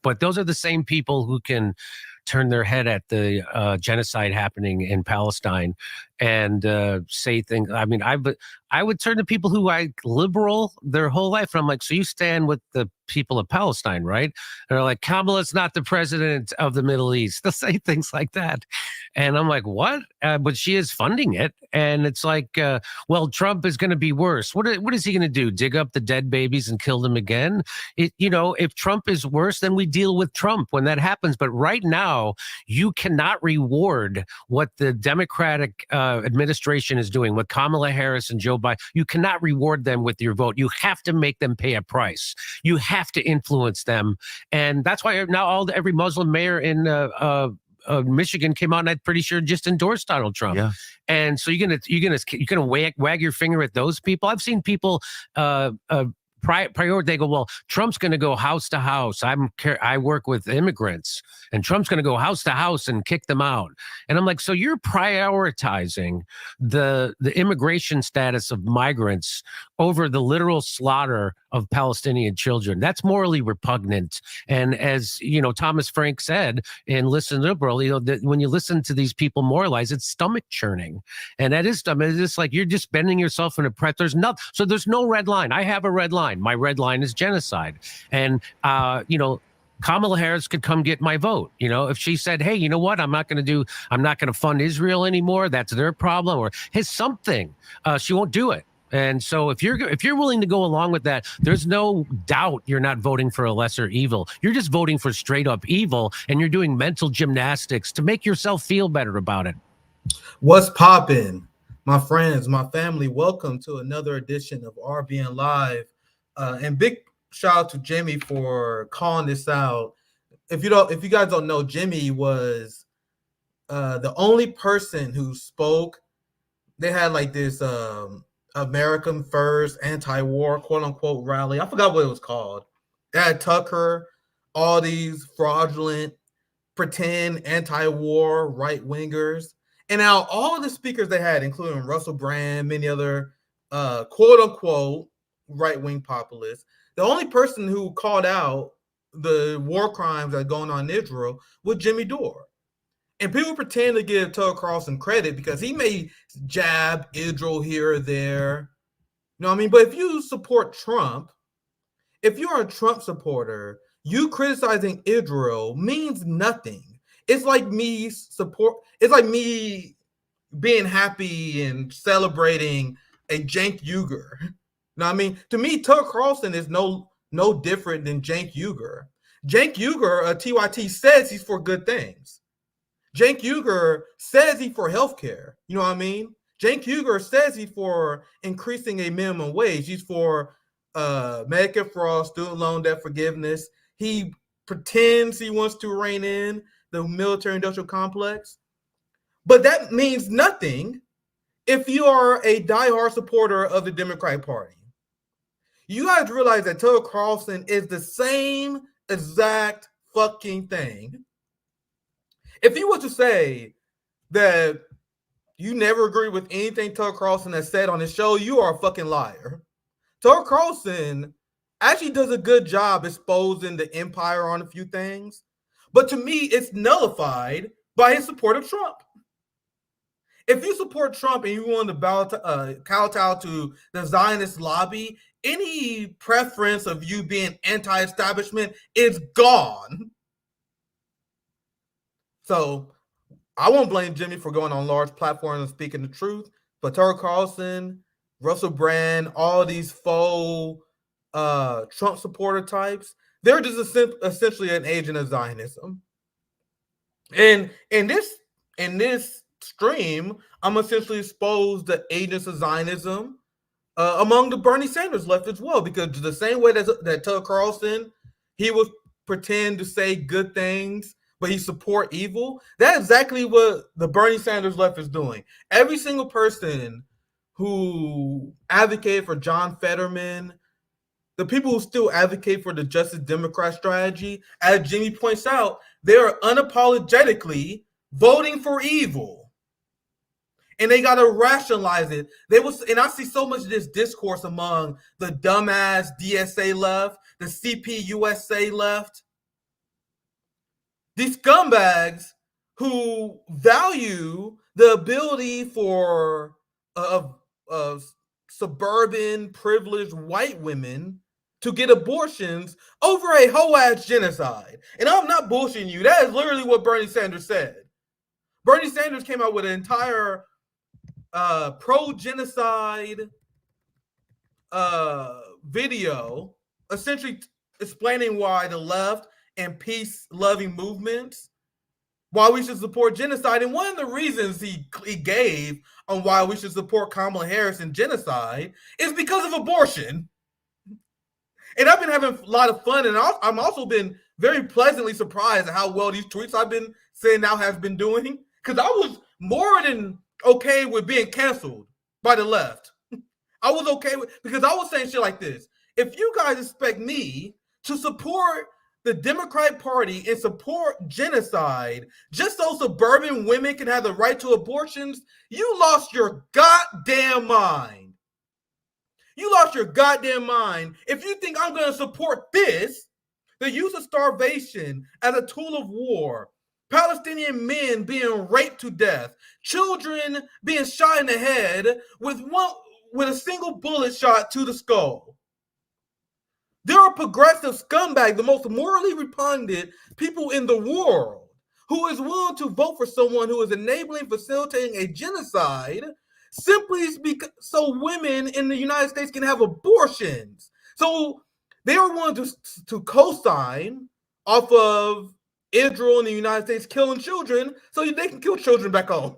but those are the same people who can turn their head at the genocide happening in Palestine and say things. I mean, I would turn to people who I liberal their whole life, and I'm like, so you stand with the people of Palestine, right? And they're like, Kamala's not the president of the Middle East. They'll say things like that, and I'm like, what? But she is funding it, and it's like, well, Trump is going to be worse. What is he going to do? Dig up the dead babies and kill them again? If Trump is worse, then we deal with Trump when that happens. But right now, you cannot reward what the Democratic administration is doing, what Kamala Harris and Joe Biden. You cannot reward them with your vote. You have to make them pay a price. You have to influence them, and that's why now every Muslim mayor in Michigan came out and I'm pretty sure just endorsed Donald Trump. Yeah. And so you're gonna wag your finger at those people. I've seen people they go, well, Trump's going to go house to house. I work with immigrants, and Trump's going to go house to house and kick them out. And I'm like, so you're prioritizing the immigration status of migrants over the literal slaughter of Palestinian children. That's morally repugnant. And as Thomas Frank said in Listen Liberal, that when you listen to these people moralize, it's stomach churning, and that is dumb. It's just like you're just bending yourself in a press. There's no red line. I have a red line. My red line is genocide. And, Kamala Harris could come get my vote. If she said, hey, you know what? I'm not going to fund Israel anymore. That's their problem. Or something. She won't do it. And so if you're willing to go along with that, there's no doubt you're not voting for a lesser evil. You're just voting for straight up evil. And you're doing mental gymnastics to make yourself feel better about it. What's poppin'? My friends, my family, welcome to another edition of RBN Live. And big shout out to Jimmy for calling this out. If you guys don't know, Jimmy was the only person who spoke. They had like this American First anti-war quote unquote rally. I forgot what it was called. They had Tucker, all these fraudulent, pretend anti-war right wingers. And now all the speakers they had, including Russell Brand, many other quote unquote right-wing populists, the only person who called out the war crimes that are going on in Israel was Jimmy Dore. And people pretend to give Tucker Carlson credit because he may jab Israel here or there. You know what I mean? But if you support Trump, if you're a Trump supporter, you criticizing Israel means nothing. It's like me being happy and celebrating a Cenk Uygur. You know what I mean? To me, Tucker Carlson is no different than Cenk Uygur. Cenk Uygur, TYT, says he's for good things. Cenk Uygur says he's for healthcare. You know what I mean? Cenk Uygur says he's for increasing a minimum wage. He's for Medicare for all, student loan debt forgiveness. He pretends he wants to rein in the military-industrial complex. But that means nothing if you are a diehard supporter of the Democratic Party. You guys realize that Tucker Carlson is the same exact fucking thing. If you were to say that you never agree with anything Tucker Carlson has said on his show, you are a fucking liar. Tucker Carlson actually does a good job exposing the empire on a few things, but to me, it's nullified by his support of Trump. If you support Trump and you want to kowtow to the Zionist lobby, any preference of you being anti-establishment is gone. So I won't blame Jimmy for going on large platforms and speaking the truth, but Tucker Carlson, Russell Brand, all these faux Trump supporter types, they're just essentially an agent of Zionism. And in this stream, I'm essentially exposed the agents of Zionism among the Bernie Sanders left as well, because the same way that Tucker Carlson, he would pretend to say good things, but he support evil. That's exactly what the Bernie Sanders left is doing. Every single person who advocated for John Fetterman, the people who still advocate for the Justice Democrat strategy, as Jimmy points out, they are unapologetically voting for evil. And they got to rationalize it. And I see so much of this discourse among the dumbass DSA left, the CP USA left. these scumbags who value the ability for suburban privileged white women to get abortions over a whole ass genocide. And I'm not bullshitting you. That is literally what Bernie Sanders said. Bernie Sanders came out with an entire pro-genocide video, essentially explaining why the left and peace-loving movements, why we should support genocide. And one of the reasons he gave on why we should support Kamala Harris and genocide is because of abortion. And I've been having a lot of fun, and I'm also been very pleasantly surprised at how well these tweets I've been saying now have been doing, because I was more than okay with being canceled by the left. I was okay with, because I was saying shit like this. If you guys expect me to support the Democratic Party and support genocide just so suburban women can have the right to abortions, you lost your goddamn mind. You lost your goddamn mind if you think I'm going to support this, the use of starvation as a tool of war, Palestinian men being raped to death, children being shot in the head with a single bullet shot to the skull. There are progressive scumbags, the most morally repugnant people in the world, who is willing to vote for someone who is enabling, facilitating a genocide simply so women in the United States can have abortions. So they are willing to co-sign off of Israel and the United States killing children so they can kill children back home.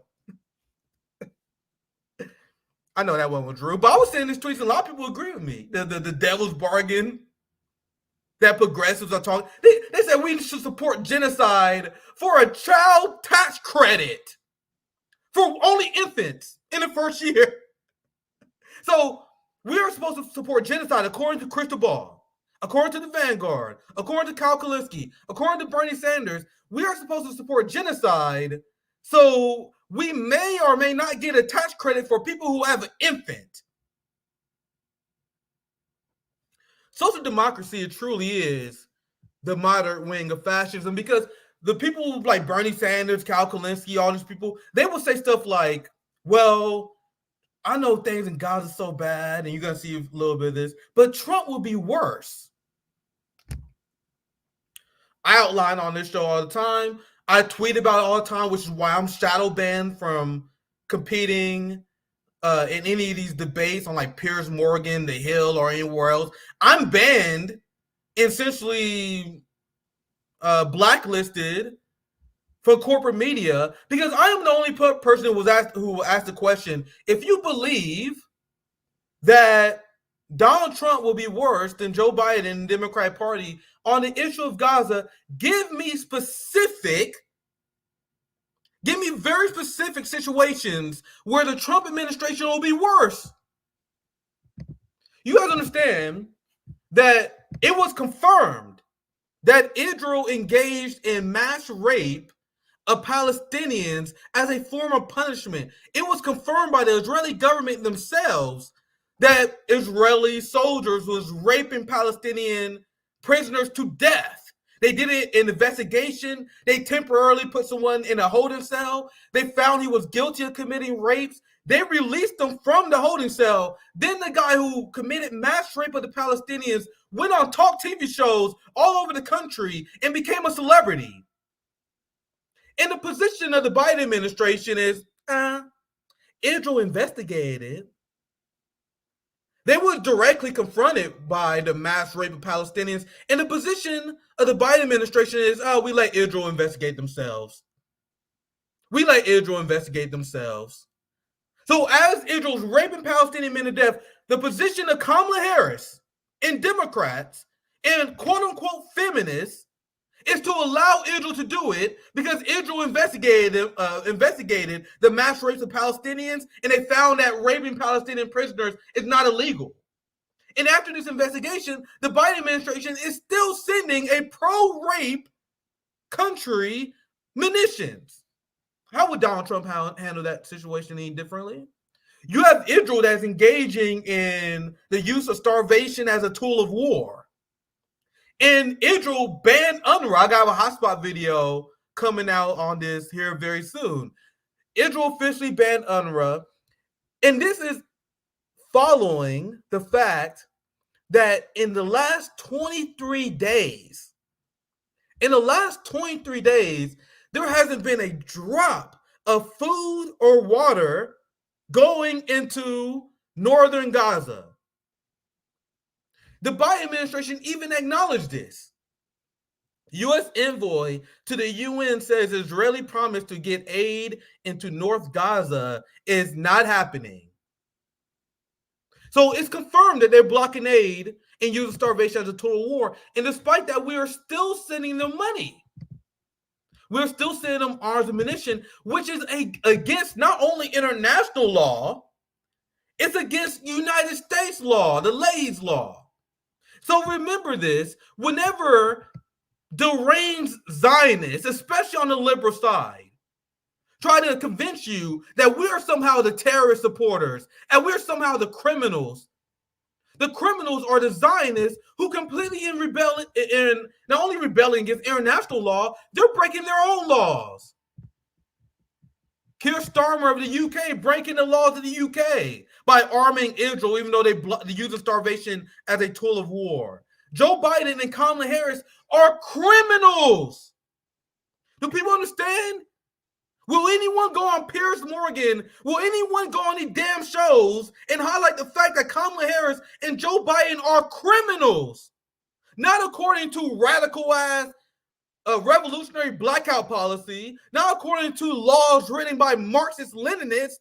I know that one was Drew, but I was saying these tweets, and a lot of people agree with me. The devil's bargain that progressives are talking. They said we should support genocide for a child tax credit for only infants in the first year. So we are supposed to support genocide according to Crystal Ball, according to the Vanguard, according to Kawsachun, according to Bernie Sanders. We are supposed to support genocide so we may or may not get a tax credit for people who have an infant. Social democracy, it truly is the moderate wing of fascism, because the people like Bernie Sanders, Kawsachun, all these people, they will say stuff like, well, I know things in Gaza are so bad, and you're going to see a little bit of this, but Trump will be worse. I outline on this show all the time. I tweet about it all the time, which is why I'm shadow banned from competing in any of these debates on like Piers Morgan, The Hill, or anywhere else. I'm banned, essentially blacklisted for corporate media, because I am the only person who asked the question, if you believe that Donald Trump will be worse than Joe Biden and the Democratic Party on the issue of Gaza, give me very specific situations where the Trump administration will be worse. You guys understand that it was confirmed that Israel engaged in mass rape of Palestinians as a form of punishment. It was confirmed by the Israeli government themselves that Israeli soldiers was raping Palestinian prisoners to death. They did it in investigation. They temporarily put someone in a holding cell. They found he was guilty of committing rapes. They released him from the holding cell. Then the guy who committed mass rape of the Palestinians went on talk TV shows all over the country and became a celebrity. And the position of the Biden administration is, Israel investigated. They were directly confronted by the mass rape of Palestinians. And the position of the Biden administration is, we let Israel investigate themselves. We let Israel investigate themselves. So as Israel's raping Palestinian men to death, the position of Kamala Harris and Democrats and quote-unquote feminists is to allow Israel to do it because Israel investigated the mass rapes of Palestinians, and they found that raping Palestinian prisoners is not illegal. And after this investigation, the Biden administration is still sending a pro-rape country munitions. How would Donald Trump handle that situation any differently? You have Israel that's engaging in the use of starvation as a tool of war. And Israel banned UNRWA. I got a hotspot video coming out on this here very soon. Israel officially banned UNRWA, and this is following the fact that in the last 23 days, there hasn't been a drop of food or water going into northern Gaza. The Biden administration even acknowledged this. U.S. envoy to the UN says Israeli promise to get aid into North Gaza is not happening. So it's confirmed that they're blocking aid and using starvation as a tool of war. And despite that, we are still sending them money. We're still sending them arms and munition, which is against not only international law, it's against United States law, the Leys law. So remember this, whenever deranged Zionists, especially on the liberal side, try to convince you that we are somehow the terrorist supporters and we're somehow the criminals. The criminals are the Zionists who completely not only rebelling against international law, they're breaking their own laws. Keir Starmer of the UK breaking the laws of the UK by arming Israel, even though they use starvation as a tool of war. Joe Biden and Kamala Harris are criminals. Do people understand? Will anyone go on Piers Morgan? Will anyone go on these damn shows and highlight the fact that Kamala Harris and Joe Biden are criminals? Not according to radical-ass revolutionary blackout policy, not according to laws written by Marxist-Leninists,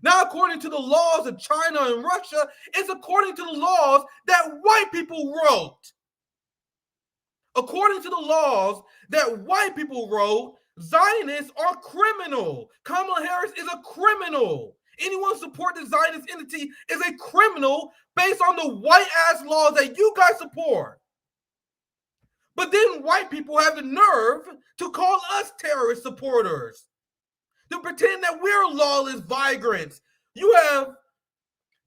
not according to the laws of China and Russia. It's according to the laws that white people wrote. According to the laws that white people wrote, Zionists are criminal. Kamala Harris is a criminal. Anyone support the Zionist entity is a criminal based on the white-ass laws that you guys support. But then white people have the nerve to call us terrorist supporters, to pretend that we're lawless vagrants. You have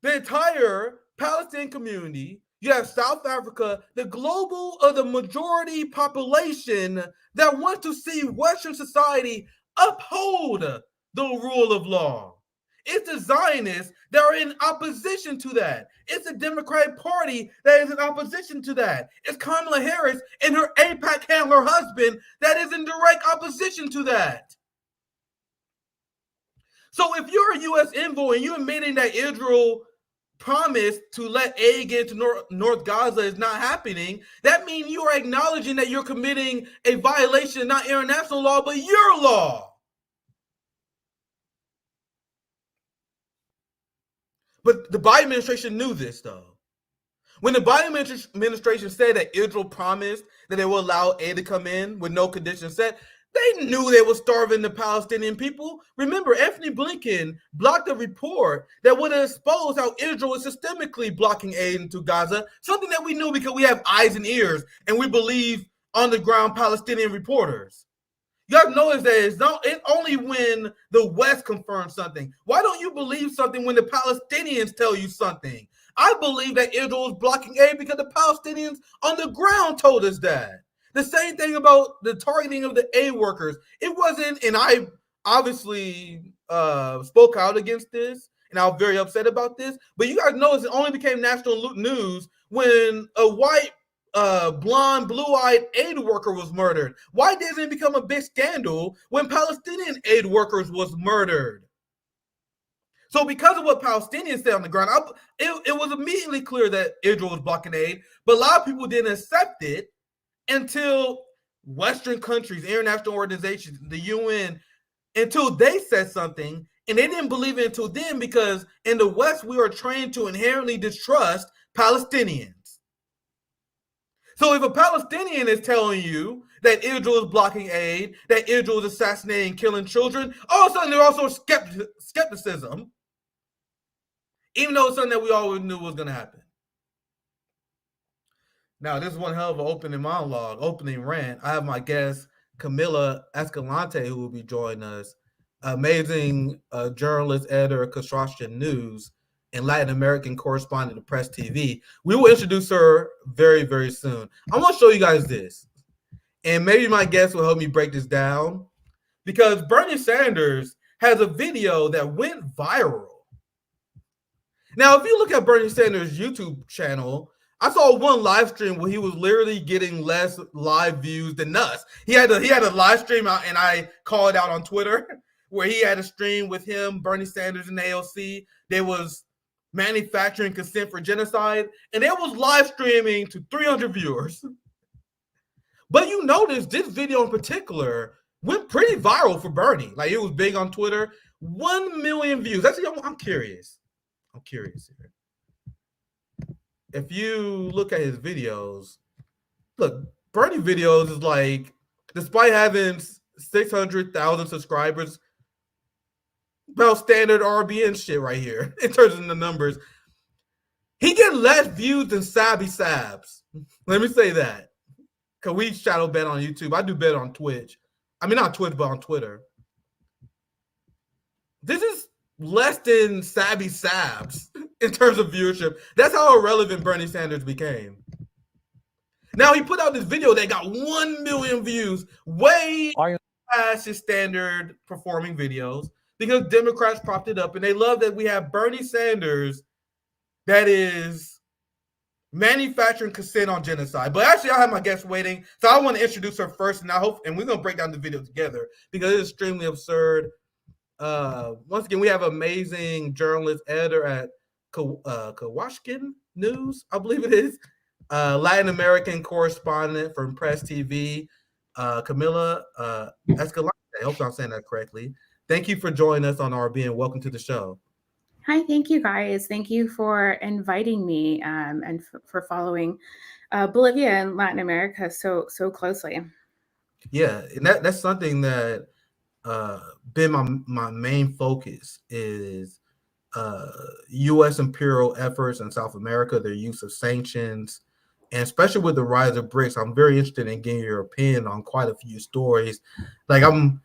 the entire Palestinian community, you have South Africa, the the majority population that wants to see Western society uphold the rule of law. It's the Zionists that are in opposition to that. It's the Democratic Party that is in opposition to that. It's Kamala Harris and her AIPAC handler husband that is in direct opposition to that. So if you're a U.S. envoy and you're admitting that Israel promised to let aid get into North Gaza is not happening, that means you are acknowledging that you're committing a violation of not international law, but your law. But the Biden administration knew this, though. When the Biden administration said that Israel promised that they will allow aid to come in with no conditions set, they knew they were starving the Palestinian people. Remember, Anthony Blinken blocked a report that would have exposed how Israel is systemically blocking aid into Gaza, something that we knew because we have eyes and ears and we believe on-the-ground Palestinian reporters. You guys notice that it's only when the West confirms something. Why don't you believe something when the Palestinians tell you something? I believe that Israel is blocking aid because the Palestinians on the ground told us that. The same thing about the targeting of the aid workers. It wasn't, and I obviously spoke out against this, and I was very upset about this, but you guys notice it only became national news when a white blonde, blue-eyed aid worker was murdered. Why didn't it become a big scandal when Palestinian aid workers was murdered? So because of what Palestinians said on the ground, it was immediately clear that Israel was blocking aid, but a lot of people didn't accept it until Western countries, international organizations, the UN, until they said something, and they didn't believe it until then because in the West, we are trained to inherently distrust Palestinians. So if a Palestinian is telling you that Israel is blocking aid, that Israel is assassinating, killing children, all of a sudden there's also skepticism, even though it's something that we always knew was going to happen. Now, this is one hell of an opening monologue, opening rant. I have my guest, Camila Escalante, who will be joining us, amazing journalist, editor of Kawsachun News, and Latin American correspondent of Press TV. We will introduce her very, very soon. I want to show you guys this. And maybe my guest will help me break this down, because Bernie Sanders has a video that went viral. Now, if you look at Bernie Sanders' YouTube channel, I saw one live stream where he was literally getting less live views than us. He had a live stream out, and I called out on Twitter where he had a stream with him, Bernie Sanders, and AOC. There was manufacturing consent for genocide, and it was live streaming to 300 viewers. But you notice this video in particular went pretty viral for Bernie. Like, it was big on Twitter. 1 million views. I'm curious. I'm curious here. If you look at his videos, look, Bernie videos is like, despite having 600,000 subscribers, about standard RBN shit right here in terms of the numbers. He get less views than Sabby Sabs. Let me say that. Because we shadow bet on YouTube. I do bet on Twitch. I mean, not Twitch, but on Twitter. This is less than Sabby Sabs in terms of viewership. That's how irrelevant Bernie Sanders became. Now, he put out this video that got 1 million views, way past his standard performing videos, because Democrats propped it up, and they love that we have Bernie Sanders that is manufacturing consent on genocide. But actually, I have my guest waiting, so I want to introduce her first, and we're going to break down the video together because it is extremely absurd. Once again, we have amazing journalist, editor at Kawsachun News, I believe it is, Latin American correspondent from Press TV, Camila Escalante. I hope I'm saying that correctly. Thank you for joining us on RBN. Welcome to the show. Hi, thank you guys. Thank you for inviting me and for following Bolivia and Latin America so closely. Yeah, and that's something that been my main focus is U.S. imperial efforts in South America, their use of sanctions, and especially with the rise of BRICS. I'm very interested in getting your opinion on quite a few stories. Like, I'm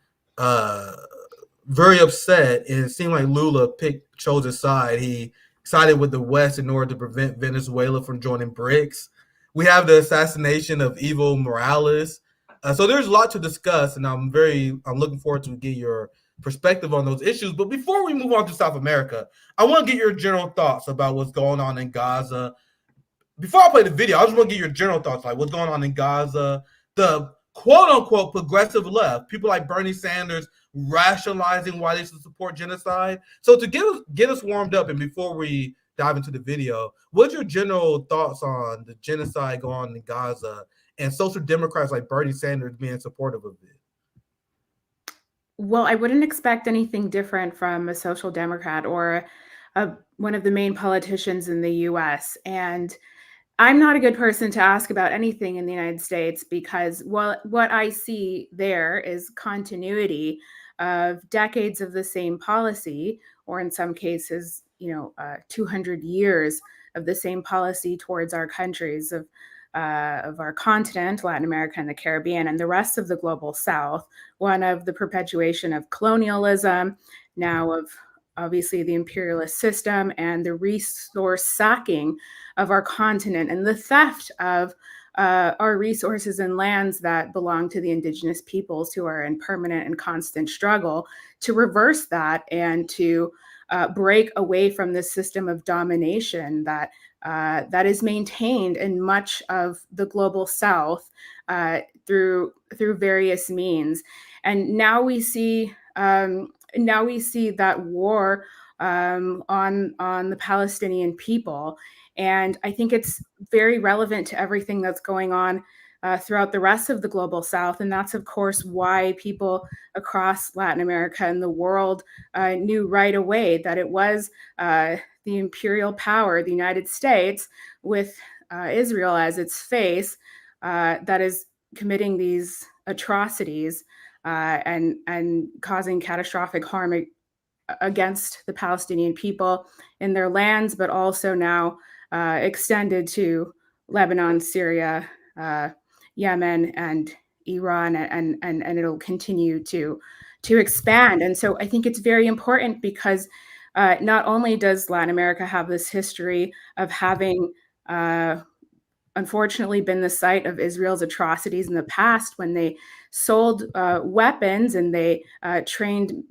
very upset, and it seemed like Lula chose his side. He sided with the West in order to prevent Venezuela from joining BRICS. We have the assassination of Evo Morales. So there's a lot to discuss, and I'm looking forward to get your perspective on those issues. But before we move on to South America, I want to get your general thoughts about what's going on in Gaza. Before I play the video, I just want to get your general thoughts, like what's going on in Gaza, the quote-unquote progressive left, people like Bernie Sanders rationalizing why they should support genocide. So to get us warmed up, and before we dive into the video, what's your general thoughts on the genocide going on in Gaza and social democrats like Bernie Sanders being supportive of it? Well, I wouldn't expect anything different from a social democrat or one of the main politicians in the U.S. And I'm not a good person to ask about anything in the United States, because what I see there is continuity of decades of the same policy, or in some cases, 200 years of the same policy towards our countries of our continent, Latin America and the Caribbean, and the rest of the global South. One of the perpetuation of colonialism, now of obviously the imperialist system, and the resource sacking of our continent, and the theft of our resources and lands that belong to the indigenous peoples, who are in permanent and constant struggle to reverse that and to break away from this system of domination that is maintained in much of the global South through various means. And now we see that war on the Palestinian people. And I think it's very relevant to everything that's going on throughout the rest of the global South. And that's, of course, why people across Latin America and the world knew right away that it was the imperial power, the United States, with Israel as its face, that is committing these atrocities and causing catastrophic harm against the Palestinian people in their lands, but also now extended to Lebanon, Syria, Yemen, and Iran, and it'll continue to expand. And so I think it's very important, because not only does Latin America have this history of having unfortunately been the site of Israel's atrocities in the past when they sold weapons and they trained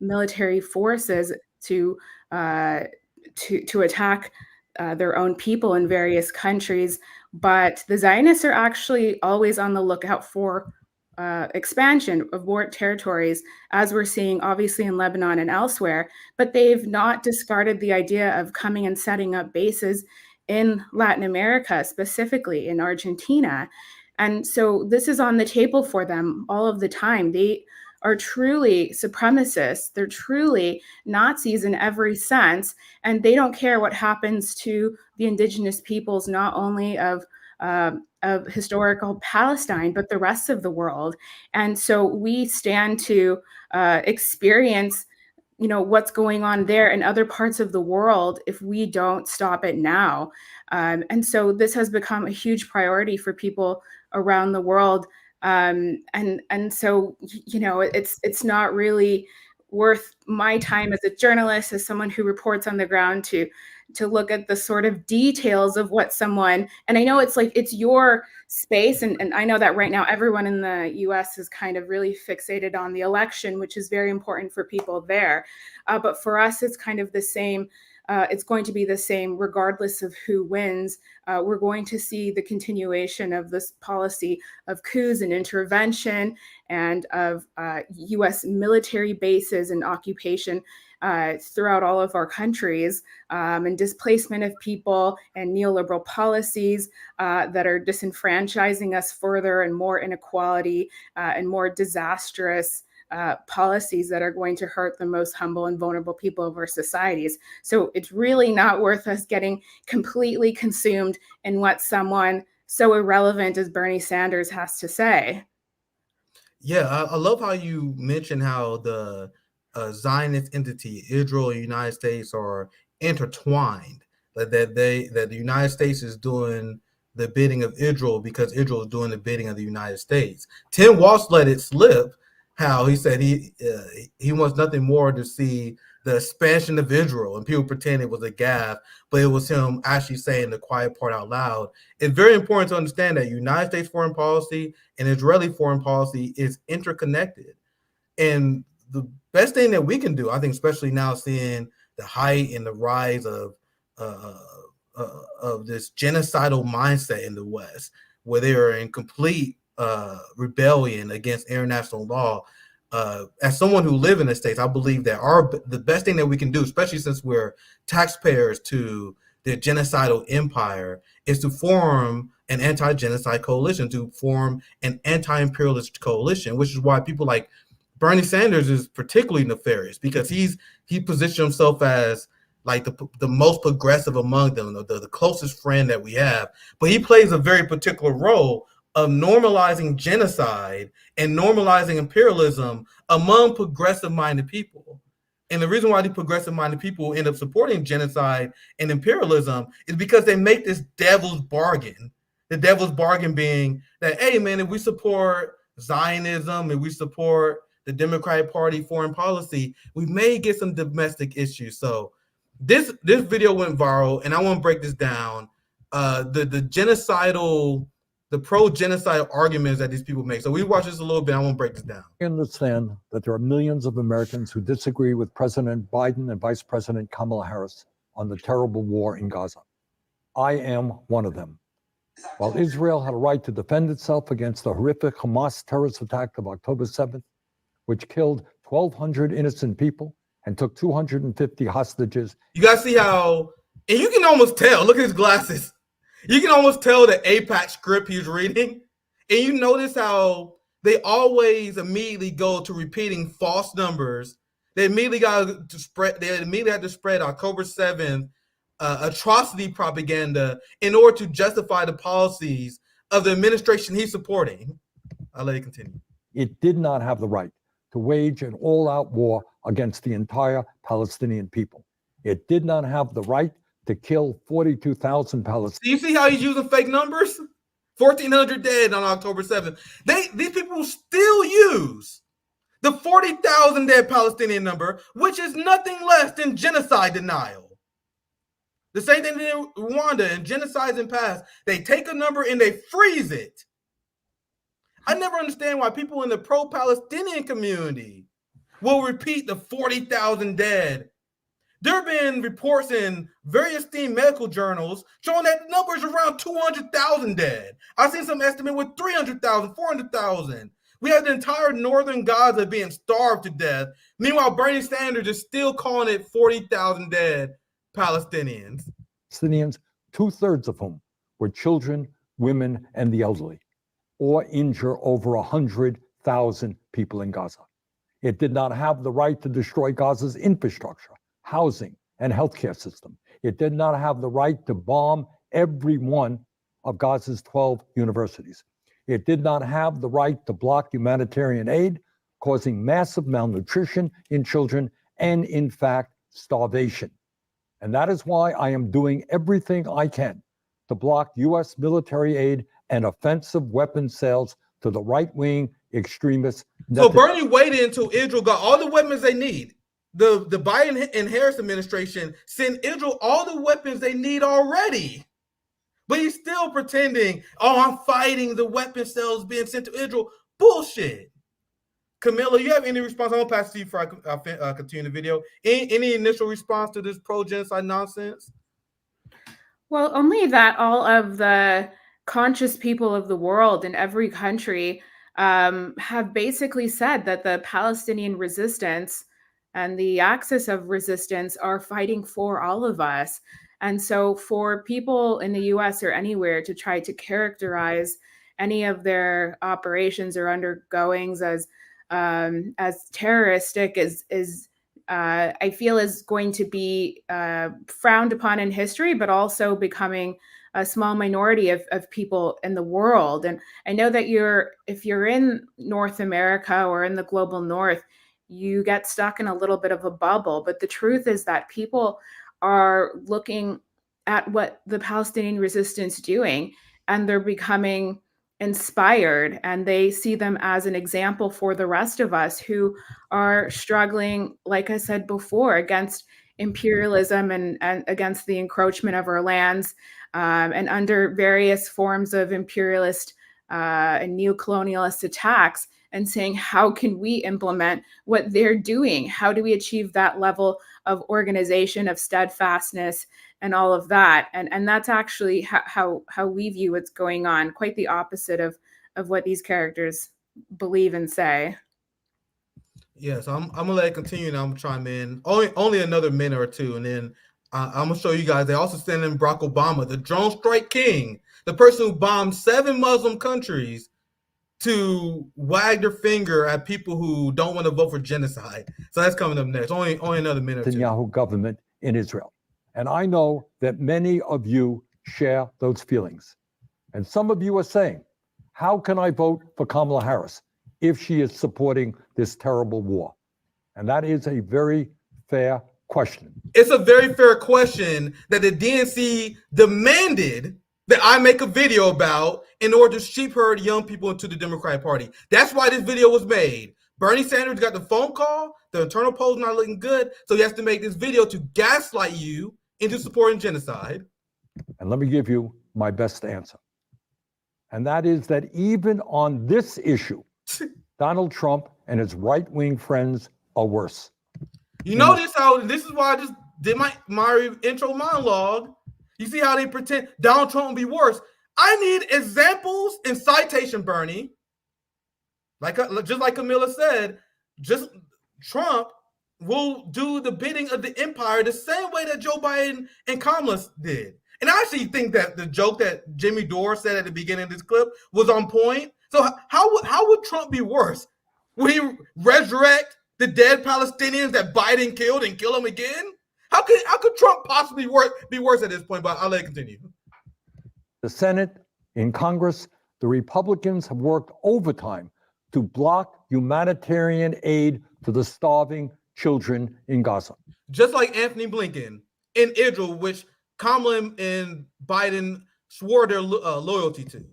military forces to attack their own people in various countries. But the Zionists are actually always on the lookout for expansion of war territories, as we're seeing obviously in Lebanon and elsewhere. But they've not discarded the idea of coming and setting up bases in Latin America, specifically in Argentina. And so this is on the table for them all of the time. They are truly supremacists. They're truly Nazis in every sense. And they don't care what happens to the indigenous peoples, not only of historical Palestine, but the rest of the world. And so we stand to experience, what's going on there in other parts of the world if we don't stop it now. And so this has become a huge priority for people around the world. And so, it's not really worth my time as a journalist, as someone who reports on the ground, to look at the sort of details of what someone, and I know it's your space, and I know that right now everyone in the US is kind of really fixated on the election, which is very important for people there. But for us, it's kind of the same. It's going to be the same regardless of who wins. We're going to see the continuation of this policy of coups and intervention and of US military bases and occupation throughout all of our countries, and displacement of people and neoliberal policies that are disenfranchising us further, and more inequality and more disastrous policies that are going to hurt the most humble and vulnerable people of our societies. So it's really not worth us getting completely consumed in what someone so irrelevant as Bernie Sanders has to say. Yeah, I love how you mentioned how the Zionist entity, Israel and the United States, are intertwined. That the United States is doing the bidding of Israel because Israel is doing the bidding of the United States. Tim Walsh let it slip. How he said he wants nothing more to see the expansion of Israel, and people pretend it was a gaffe, but it was him actually saying the quiet part out loud. It's very important to understand that United States foreign policy and Israeli foreign policy is interconnected. And the best thing that we can do, I think, especially now seeing the height and the rise of this genocidal mindset in the West, where they are in complete rebellion against international law. As someone who lives in the States, I believe that the best thing that we can do, especially since we're taxpayers to the genocidal empire, is to form an anti-genocide coalition, to form an anti-imperialist coalition, which is why people like Bernie Sanders is particularly nefarious, because he positioned himself as like the most progressive among them, the closest friend that we have. But he plays a very particular role of normalizing genocide and normalizing imperialism among progressive-minded people. And the reason why the progressive-minded people end up supporting genocide and imperialism is because they make this devil's bargain. The devil's bargain being that, hey, man, if we support Zionism and we support the Democratic Party foreign policy, we may get some domestic issues. So this video went viral, and I want to break this down. The pro-genocide arguments that these people make. So we watch this a little bit. I want to break this down. I understand that there are millions of Americans who disagree with President Biden and Vice President Kamala Harris on the terrible war in Gaza. I am one of them. While Israel had a right to defend itself against the horrific Hamas terrorist attack of October 7th, which killed 1,200 innocent people and took 250 hostages. You guys see how, and you can almost tell, look at his glasses. You can almost tell the AIPAC script he's reading. And you notice how they always immediately go to repeating false numbers. They immediately had to spread October 7th atrocity propaganda in order to justify the policies of the administration he's supporting. I'll let you continue. It did not have the right to wage an all-out war against the entire Palestinian people. It did not have the right to kill 42,000 Palestinians. Do you see how he's using fake numbers? 1,400 dead on October 7th. These people still use the 40,000 dead Palestinian number, which is nothing less than genocide denial. The same thing they did in Rwanda and genocides in past. They take a number and they freeze it. I never understand why people in the pro-Palestinian community will repeat the 40,000 dead. There have been reports in very esteemed medical journals showing that the number is around 200,000 dead. I've seen some estimate with 300,000, 400,000. We have the entire northern Gaza being starved to death. Meanwhile, Bernie Sanders is still calling it 40,000 dead Palestinians. Palestinians, 2/3 of whom were children, women, and the elderly, or injure over 100,000 people in Gaza. It did not have the right to destroy Gaza's infrastructure, housing, and healthcare system. It did not have the right to bomb every one of Gaza's 12 universities. It did not have the right to block humanitarian aid, causing massive malnutrition in children and, in fact, starvation. And that is why I am doing everything I can to block U.S. military aid and offensive weapons sales to the right-wing extremists. So Bernie waited until Israel got all the weapons they need. The Biden and Harris administration sent Israel all the weapons they need already. But he's still pretending, oh, I'm fighting the weapon sales being sent to Israel. Bullshit. Camila, you have any response? I'm going to pass it to you before I continue the video. Any initial response to this pro-genocide nonsense? Well, only that all of the conscious people of the world in every country have basically said that the Palestinian resistance and the axis of resistance are fighting for all of us. And so for people in the US or anywhere to try to characterize any of their operations or undergoings as terroristic is I feel is going to be frowned upon in history, but also becoming a small minority of people in the world. And I know that if you're in North America or in the global North, you get stuck in a little bit of a bubble. But the truth is that people are looking at what the Palestinian resistance is doing, and they're becoming inspired, and they see them as an example for the rest of us who are struggling, like I said before, against imperialism and against the encroachment of our lands, and under various forms of imperialist and neocolonialist attacks, and saying, how can we implement what they're doing? How do we achieve that level of organization, of steadfastness, and all of that? And that's actually how we view what's going on, quite the opposite of what these characters believe and say. Yes, I'm gonna let it continue, and I'm gonna chime in. Only another minute or two, and then I'm gonna show you guys. They also send in Barack Obama, the drone strike king, the person who bombed 7 Muslim countries, to wag their finger at people who don't want to vote for genocide. So that's coming up next. Only another minute or two. Netanyahu government in Israel. And I know that many of you share those feelings. And some of you are saying, how can I vote for Kamala Harris if she is supporting this terrible war? And that is a very fair question. It's a very fair question that the DNC demanded that I make a video about in order to sheep herd young people into the Democratic Party. That's why this video was made. Bernie Sanders got the phone call, the internal polls not looking good, so he has to make this video to gaslight you into supporting genocide. And let me give you my best answer. And that is that even on this issue, Donald Trump and his right-wing friends are worse. You notice how this is why I just did my intro monologue. You see how they pretend Donald Trump will be worse. I need examples and citation, Bernie. Just like Camila said, just Trump will do the bidding of the empire the same way that Joe Biden and Kamala did. And I actually think that the joke that Jimmy Dore said at the beginning of this clip was on point. So how would Trump be worse? Would he resurrect the dead Palestinians that Biden killed and kill them again? How could Trump possibly be worse at this point? But I'll let it continue. The Senate, in Congress, the Republicans have worked overtime to block humanitarian aid to the starving children in Gaza. Just like Anthony Blinken in Israel, which Kamala and Biden swore their loyalty to.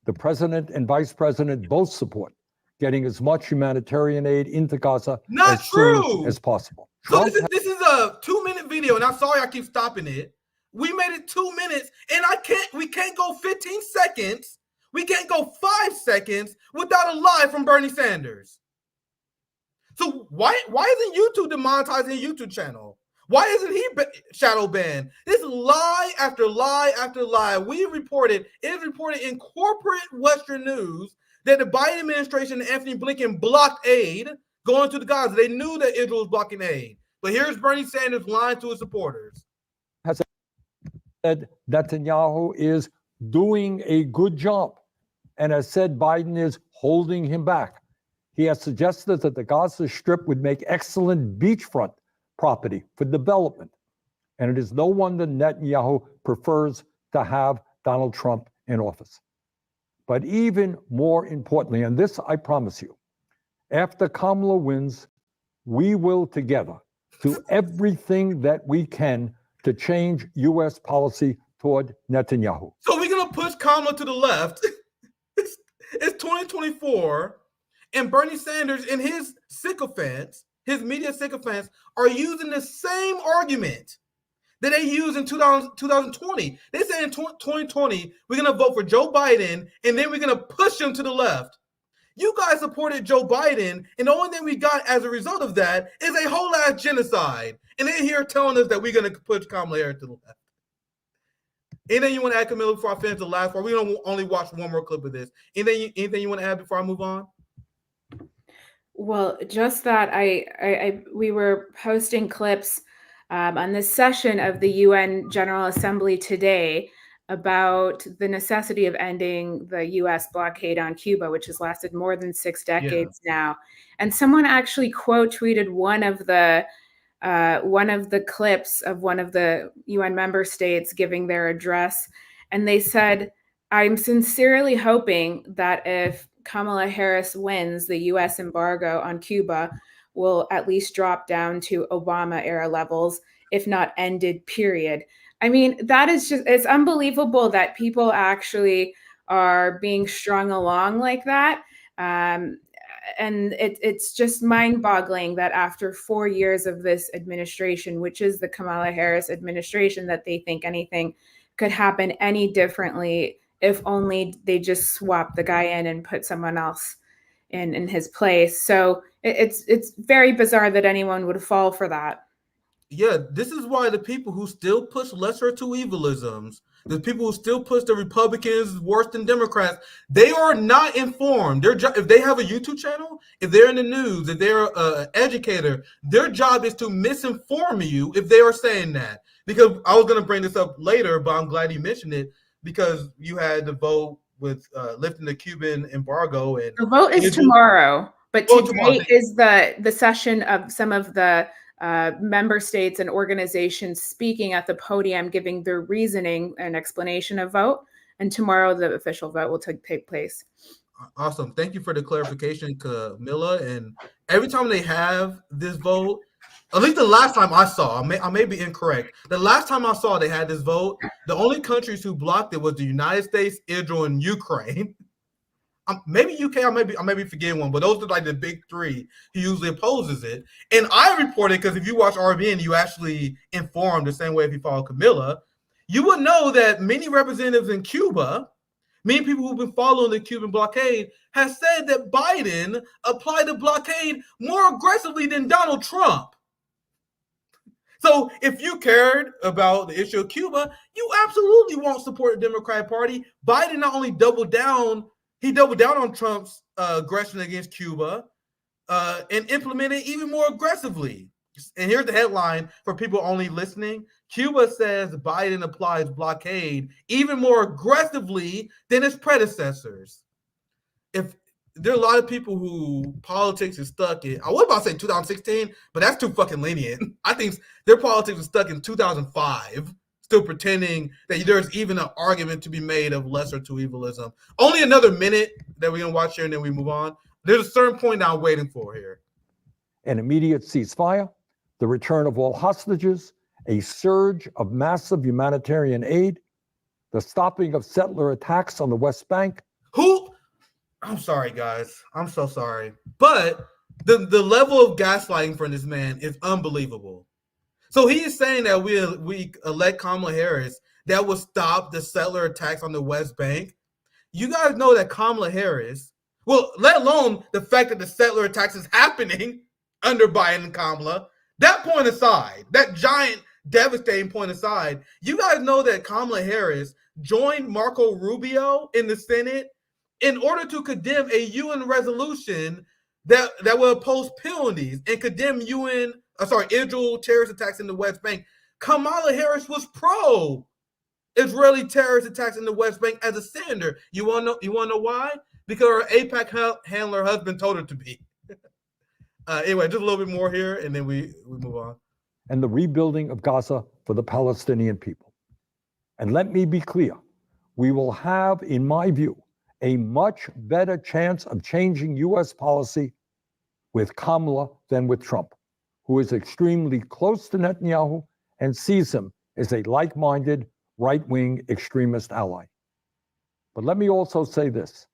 The president and vice president both support getting as much humanitarian aid into Gaza soon as possible. So this is a 2-minute video, and I'm sorry I keep stopping it, We made it 2 minutes, and we can't go 15 seconds. We can't go 5 seconds without a lie from Bernie Sanders. So why isn't YouTube demonetizing YouTube channel? Why isn't he shadow banned? This lie after lie after lie. It is reported in corporate Western news that the Biden administration and Anthony Blinken blocked aid going to the Gaza. They knew that Israel was blocking aid. But here's Bernie Sanders lying to his supporters. Has said Netanyahu is doing a good job and has said Biden is holding him back. He has suggested that the Gaza Strip would make excellent beachfront property for development. And it is no wonder Netanyahu prefers to have Donald Trump in office. But even more importantly, and this I promise you, after Kamala wins, we will together do everything that we can to change U.S. policy toward Netanyahu. So we're going to push Kamala to the left. It's 2024, and Bernie Sanders and his sycophants, his media sycophants, are using the same argument that they used in 2020. They said in 2020, we're going to vote for Joe Biden, and then we're going to push him to the left. You guys supported Joe Biden, and the only thing we got as a result of that is a whole ass genocide. And they're here telling us that we're going to push Kamala Harris to the left. Anything you want to add, Camila, before I finish the last part? We're going to only watch one more clip of this. Anything you want to add before I move on? Well, just that we were posting clips on this session of the UN General Assembly today about the necessity of ending the U.S. blockade on Cuba, which has lasted more than 6 decades now. And someone actually quote tweeted one of the clips of one of the UN member states giving their address, and they said, "I'm sincerely hoping that if Kamala Harris wins, the U.S. embargo on Cuba will at least drop down to Obama-era levels, if not ended, period." I mean, that is just, it's unbelievable that people actually are being strung along like that. And it's just mind-boggling that after 4 years of this administration, which is the Kamala Harris administration, that they think anything could happen any differently if only they just swap the guy in and put someone else in his place. So it's very bizarre that anyone would fall for that. Yeah, this is why the people who still push lesser to evilisms, the people who still push the Republicans worse than Democrats, they are not informed. If they have a YouTube channel, if they're in the news, if they're an educator, their job is to misinform you if they are saying that. Because I was going to bring this up later, but I'm glad you mentioned it, because you had the vote with lifting the Cuban embargo. And the vote is tomorrow, but today is the session of some of the member states and organizations speaking at the podium, giving their reasoning and explanation of vote. And tomorrow the official vote will take place. Awesome. Thank you for the clarification, Camila. And every time they have this vote, at least the last time I saw, I may be incorrect. The last time I saw they had this vote, the only countries who blocked it was the United States, Israel, and Ukraine. Maybe UK, I may be forgetting one, but those are like the big three who usually opposes it. And I reported, because if you watch RBN, you actually informed the same way if you follow Camila, you would know that many representatives in Cuba, many people who've been following the Cuban blockade, have said that Biden applied the blockade more aggressively than Donald Trump. So if you cared about the issue of Cuba, you absolutely won't support the Democratic Party. Biden not only doubled down on Trump's aggression against Cuba and implemented even more aggressively. And here's the headline for people only listening. Cuba says Biden applies blockade even more aggressively than its predecessors. If there are a lot of people who politics is stuck in, I was about to say 2016, but that's too fucking lenient. I think their politics is stuck in 2005. Still pretending that there's even an argument to be made of lesser to evilism. Only another minute that we're going to watch here and then we move on. There's a certain point that I'm waiting for here. An immediate ceasefire, the return of all hostages, a surge of massive humanitarian aid, the stopping of settler attacks on the West Bank. I'm sorry, guys. I'm so sorry. But the level of gaslighting from this man is unbelievable. So he is saying that we elect Kamala Harris that will stop the settler attacks on the West Bank. You guys know that Kamala Harris, well, let alone the fact that the settler attacks is happening under Biden and Kamala, that point aside, that giant devastating point aside, you guys know that Kamala Harris joined Marco Rubio in the Senate in order to condemn a UN resolution that will oppose penalties and condemn Israel terrorist attacks in the West Bank. Kamala Harris was pro Israeli terrorist attacks in the West Bank as a senator. You want to know why? Because her AIPAC handler husband told her to be. Anyway, just a little bit more here, and then we move on. And the rebuilding of Gaza for the Palestinian people. And let me be clear, we will have, in my view, a much better chance of changing U.S. policy with Kamala than with Trump, who is extremely close to Netanyahu and sees him as a like-minded, right-wing extremist ally. But let me also say this,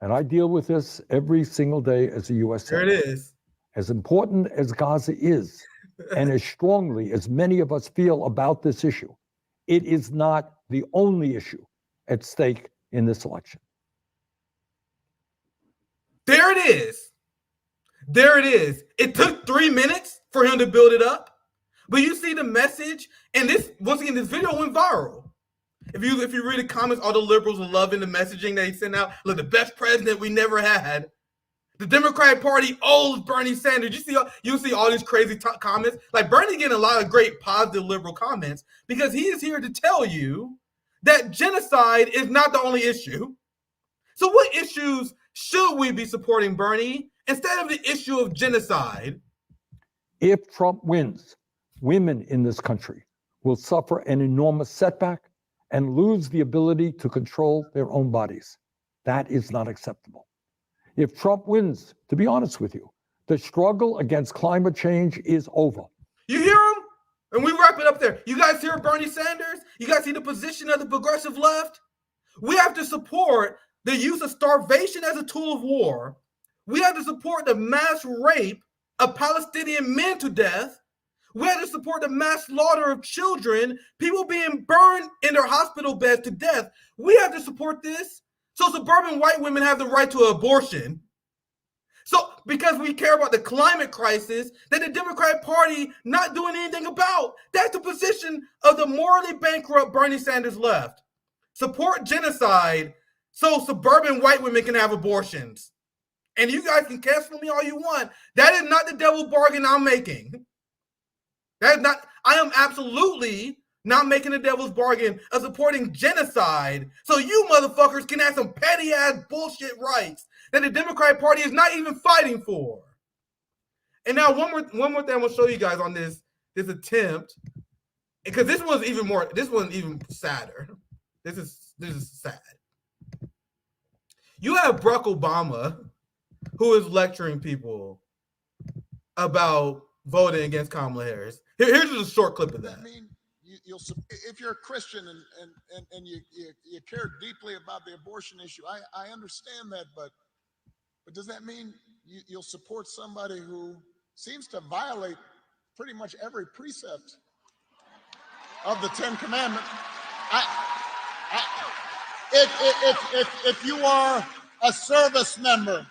and I deal with this every single day as a U.S. There senator. it is. As important as Gaza is, and as strongly as many of us feel about this issue, it is not the only issue at stake in this election. There it is. There it is. It took 3 minutes for him to build it up. But you see the message, and this, once again, this video went viral. If you read the comments, all the liberals are loving the messaging that he sent out. Look, the best president we never had. The Democratic Party owes Bernie Sanders. You see all these crazy comments. Like, Bernie getting a lot of great positive liberal comments because he is here to tell you that genocide is not the only issue. So what issues should we be supporting, Bernie, instead of the issue of genocide? If Trump wins, women in this country will suffer an enormous setback and lose the ability to control their own bodies. That is not acceptable. If Trump wins, to be honest with you, the struggle against climate change is over. You hear him? And we wrap it up there. You guys hear Bernie Sanders? You guys see the position of the progressive left? We have to support the use of starvation as a tool of war. We have to support the mass rape of Palestinian men to death. We have to support the mass slaughter of children, people being burned in their hospital beds to death. We have to support this so suburban white women have the right to abortion. So because we care about the climate crisis that the Democratic Party not doing anything about. That's the position of the morally bankrupt Bernie Sanders left. Support genocide so suburban white women can have abortions. And you guys can cancel me all you want. That is not the devil's bargain I'm making. That is not, I am absolutely not making the devil's bargain of supporting genocide so you motherfuckers can have some petty ass bullshit rights that the Democratic Party is not even fighting for. And now one more thing I'm gonna show you guys on this attempt, because this one's even sadder. This is sad. You have Barack Obama, who is lecturing people about voting against Kamala Harris. Here's just a short clip of that. I mean, if you're a Christian and you care deeply about the abortion issue, I understand that, but does that mean you'll support somebody who seems to violate pretty much every precept of the Ten Commandments? If you are a service member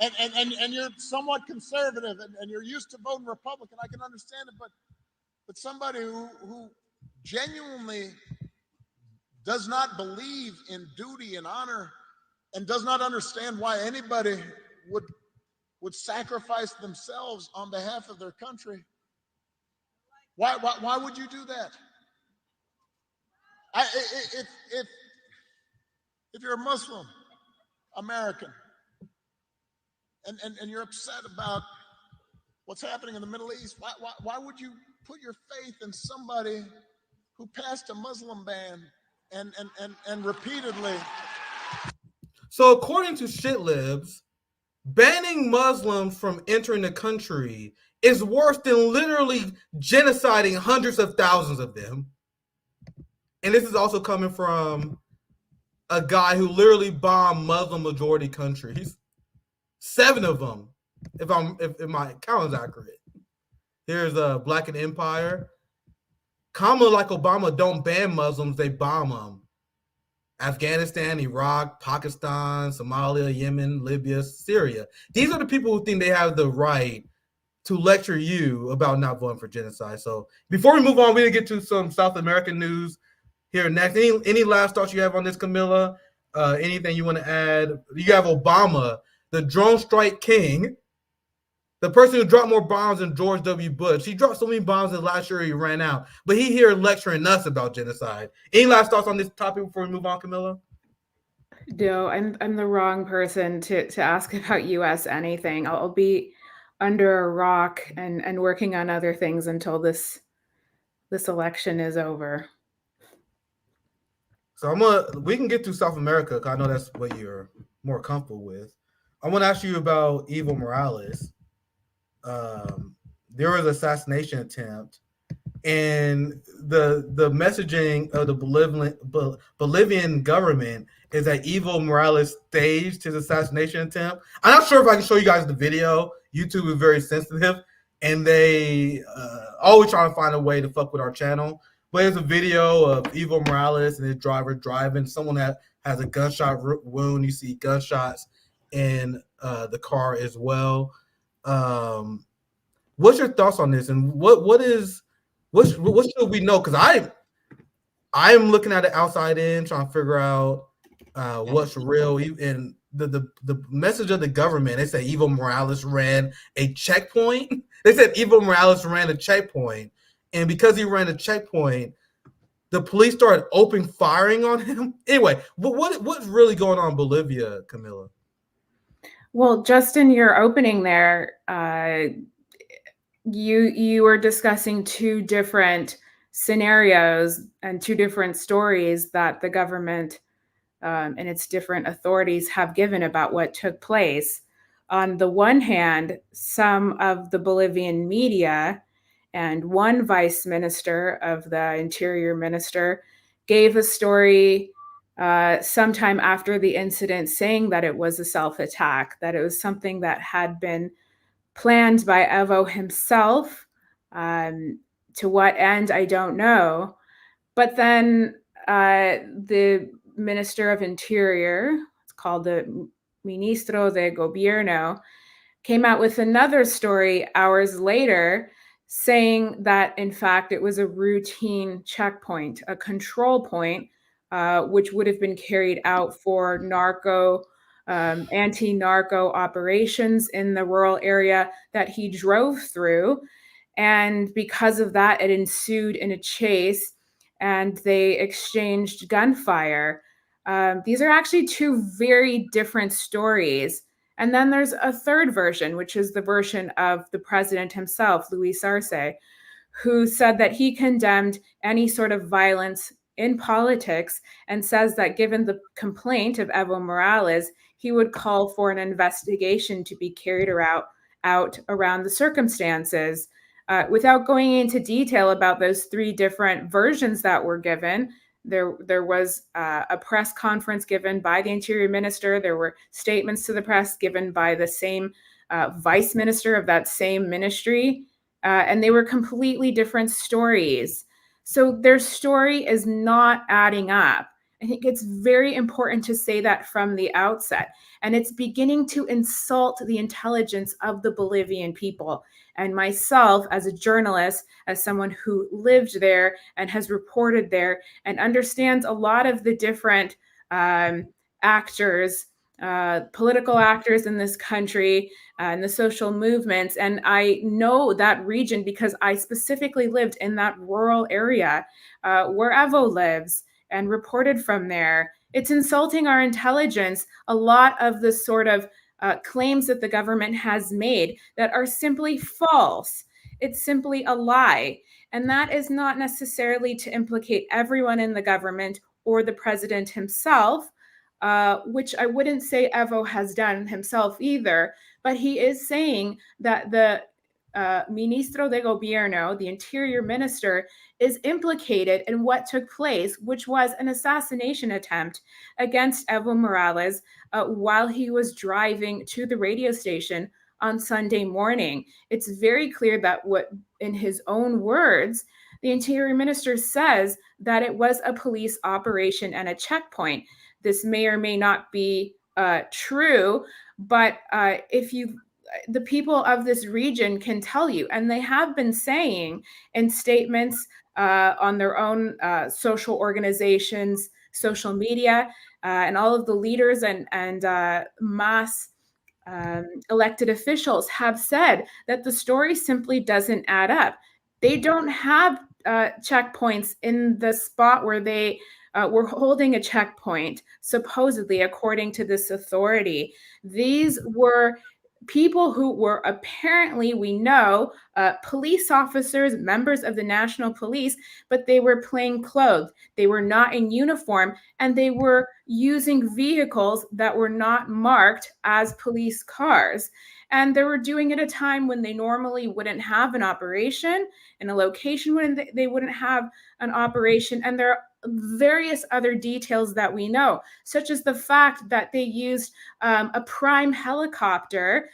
and you're somewhat conservative and you're used to voting Republican, I can understand it, but somebody who genuinely does not believe in duty and honor and does not understand why anybody would sacrifice themselves on behalf of their country, why would you do that? If you're a Muslim American and you're upset about what's happening in the Middle East, why would you put your faith in somebody who passed a Muslim ban and repeatedly? So according to shitlibs, banning Muslims from entering the country is worse than literally genociding hundreds of thousands of them. And this is also coming from a guy who literally bombed Muslim majority countries. 7 of them, if my count is accurate. Here's Black and Empire. Kamala, like Obama, don't ban Muslims, they bomb them. Afghanistan, Iraq, Pakistan, Somalia, Yemen, Libya, Syria. These are the people who think they have the right to lecture you about not voting for genocide. So before we move on, we're going to get to some South American news here next. Any last thoughts you have on this, Camila? Anything you want to add? You have Obama, the drone strike king, the person who dropped more bombs than George W. Bush. He dropped so many bombs that last year he ran out. But he here lecturing us about genocide. Any last thoughts on this topic before we move on, Camila? No, I'm the wrong person to ask about US anything. I'll be under a rock and working on other things until this election is over. So we can get to South America because I know that's what you're more comfortable with. I want to ask you about Evo Morales. There was an assassination attempt, and the messaging of the Bolivian government is that Evo Morales staged his assassination attempt. I'm not sure if I can show you guys the video. YouTube is very sensitive, and they always trying to find a way to fuck with our channel. But there's a video of Evo Morales and his driver driving. Someone that has a gunshot wound. You see gunshots in the car as well. What's your thoughts on this? And what should we know? Because I am looking at it outside in, trying to figure out what's real. And the message of the government, they say Evo Morales ran a checkpoint. They said Evo Morales ran a checkpoint. And because he ran a checkpoint, the police started open firing on him. Anyway, what's really going on in Bolivia, Camila? Well, just in your opening there, you were discussing two different scenarios and two different stories that the government and its different authorities have given about what took place. On the one hand, some of the Bolivian media and one vice minister of the interior minister gave a story sometime after the incident saying that it was a self-attack, that it was something that had been planned by Evo himself. To what end, I don't know. But then the Minister of Interior, it's called the Ministro de Gobierno, came out with another story hours later saying that, in fact, it was a routine checkpoint, a control point, which would have been carried out for anti-narco operations in the rural area that he drove through. And because of that, it ensued in a chase and they exchanged gunfire. These are actually two very different stories. And then there's a third version, which is the version of the president himself, Luis Arce, who said that he condemned any sort of violence in politics and says that given the complaint of Evo Morales, he would call for an investigation to be carried out around the circumstances. Without going into detail about those three different versions that were given, there was a press conference given by the interior minister. There were statements to the press given by the same vice minister of that same ministry, and they were completely different stories. So their story is not adding up. I think it's very important to say that from the outset. And it's beginning to insult the intelligence of the Bolivian people. And myself, as a journalist, as someone who lived there and has reported there and understands a lot of the different actors, political actors in this country and the social movements. And I know that region because I specifically lived in that rural area where Evo lives and reported from there. It's insulting our intelligence. A lot of the sort of claims that the government has made that are simply false. It's simply a lie. And that is not necessarily to implicate everyone in the government or the president himself, which I wouldn't say Evo has done himself either, but he is saying that the Ministro de Gobierno, the interior minister, is implicated in what took place, which was an assassination attempt against Evo Morales while he was driving to the radio station on Sunday morning. It's very clear that what in his own words, the Interior Minister says that it was a police operation and a checkpoint. This may or may not be true, but the people of this region can tell you, and they have been saying in statements on their own social organizations, social media, and all of the leaders and mass elected officials have said that the story simply doesn't add up. They don't have checkpoints in the spot where they were holding a checkpoint, supposedly, according to this authority. These were people who were apparently, we know, police officers, members of the National Police, but they were plain clothed. They were not in uniform, and they were using vehicles that were not marked as police cars. And they were doing it at a time when they normally wouldn't have an operation, in a location when they wouldn't have an operation. And there are various other details that we know, such as the fact that they used a prime helicopter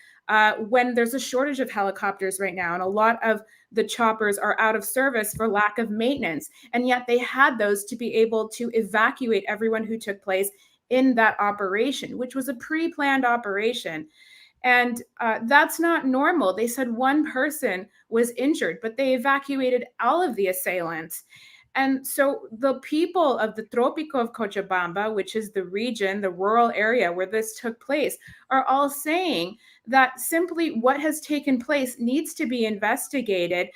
when there's a shortage of helicopters right now, and a lot of the choppers are out of service for lack of maintenance. And yet they had those to be able to evacuate everyone who took place in that operation, which was a pre-planned operation. And that's not normal. They said one person was injured, but they evacuated all of the assailants. And so the people of the Tropico of Cochabamba, which is the region, the rural area where this took place, are all saying that simply what has taken place needs to be investigated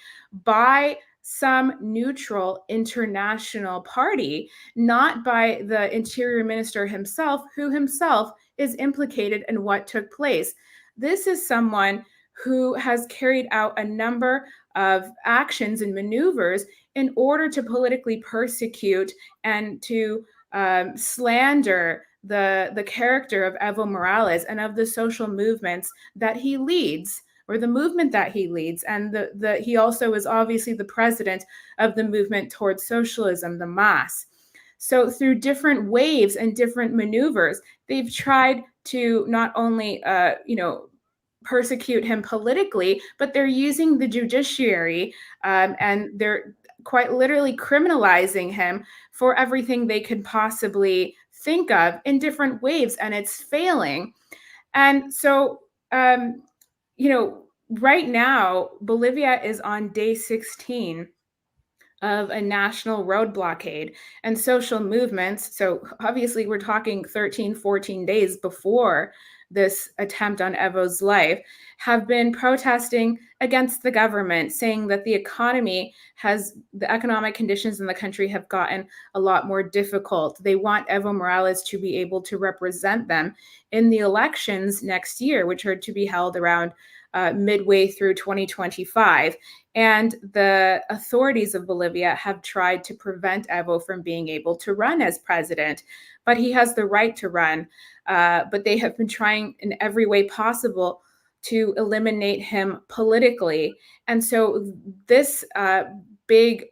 by some neutral international party, not by the Interior Minister himself, who himself is implicated in what took place. This is someone who has carried out a number of actions and maneuvers in order to politically persecute and to slander the character of Evo Morales and of the social movements that he leads, or the movement that he leads. And he also is obviously the president of the movement towards socialism, the MAS. So through different waves and different maneuvers, they've tried to not only, persecute him politically, but they're using the judiciary and they're quite literally criminalizing him for everything they could possibly think of in different waves, and it's failing. And so, right now, Bolivia is on day 16 of a national road blockade, and social movements. So obviously we're talking 13, 14 days before this attempt on Evo's life, have been protesting against the government, saying that the economic conditions in the country have gotten a lot more difficult. They want Evo Morales to be able to represent them in the elections next year, which are to be held around midway through 2025. And the authorities of Bolivia have tried to prevent Evo from being able to run as president, but he has the right to run. But they have been trying in every way possible to eliminate him politically. And so this big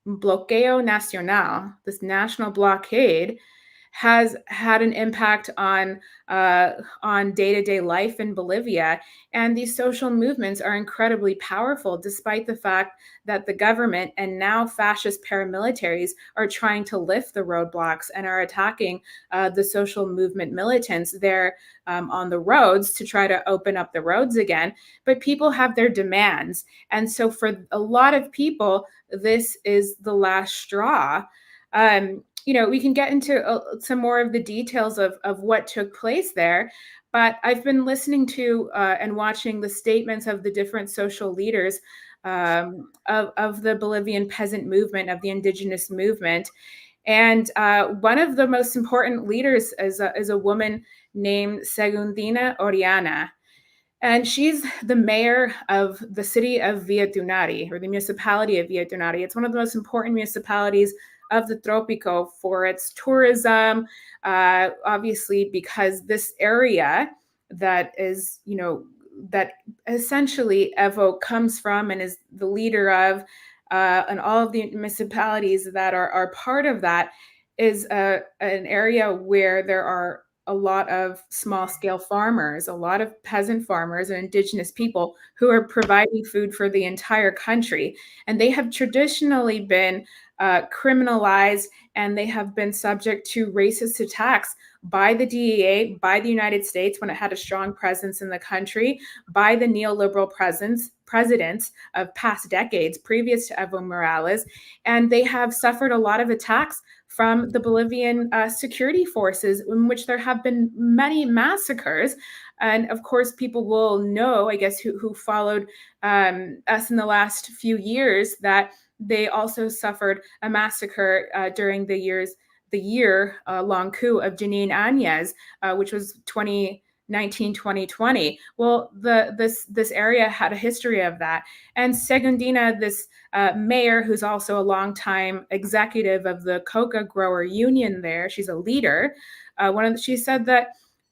bloqueo nacional, this national blockade, has had an impact on day-to-day life in Bolivia. And these social movements are incredibly powerful, despite the fact that the government and now fascist paramilitaries are trying to lift the roadblocks and are attacking the social movement militants there on the roads to try to open up the roads again. But people have their demands. And so for a lot of people, this is the last straw. We can get into some more of the details of what took place there, but I've been listening to and watching the statements of the different social leaders of the Bolivian peasant movement, of the indigenous movement. And one of the most important leaders is a woman named Segundina Oriana. And she's the mayor of the city of Villatunari, or the municipality of Villatunari. It's one of the most important municipalities of the Tropico for its tourism, obviously, because this area that is, that essentially Evo comes from and is the leader of, and all of the municipalities that are part of that, is an area where there are a lot of small scale farmers, a lot of peasant farmers and indigenous people who are providing food for the entire country. And they have traditionally been criminalized, and they have been subject to racist attacks by the DEA, by the United States when it had a strong presence in the country, by the neoliberal presidents of past decades previous to Evo Morales. And they have suffered a lot of attacks from the Bolivian security forces, in which there have been many massacres. And of course, people will know, I guess, who followed us in the last few years, that they also suffered a massacre during the year-long coup of Janine Áñez, which was 2019-2020. Well, this area had a history of that. And Segundina, this mayor, who's also a longtime executive of the coca grower union there, she's a leader. She said that,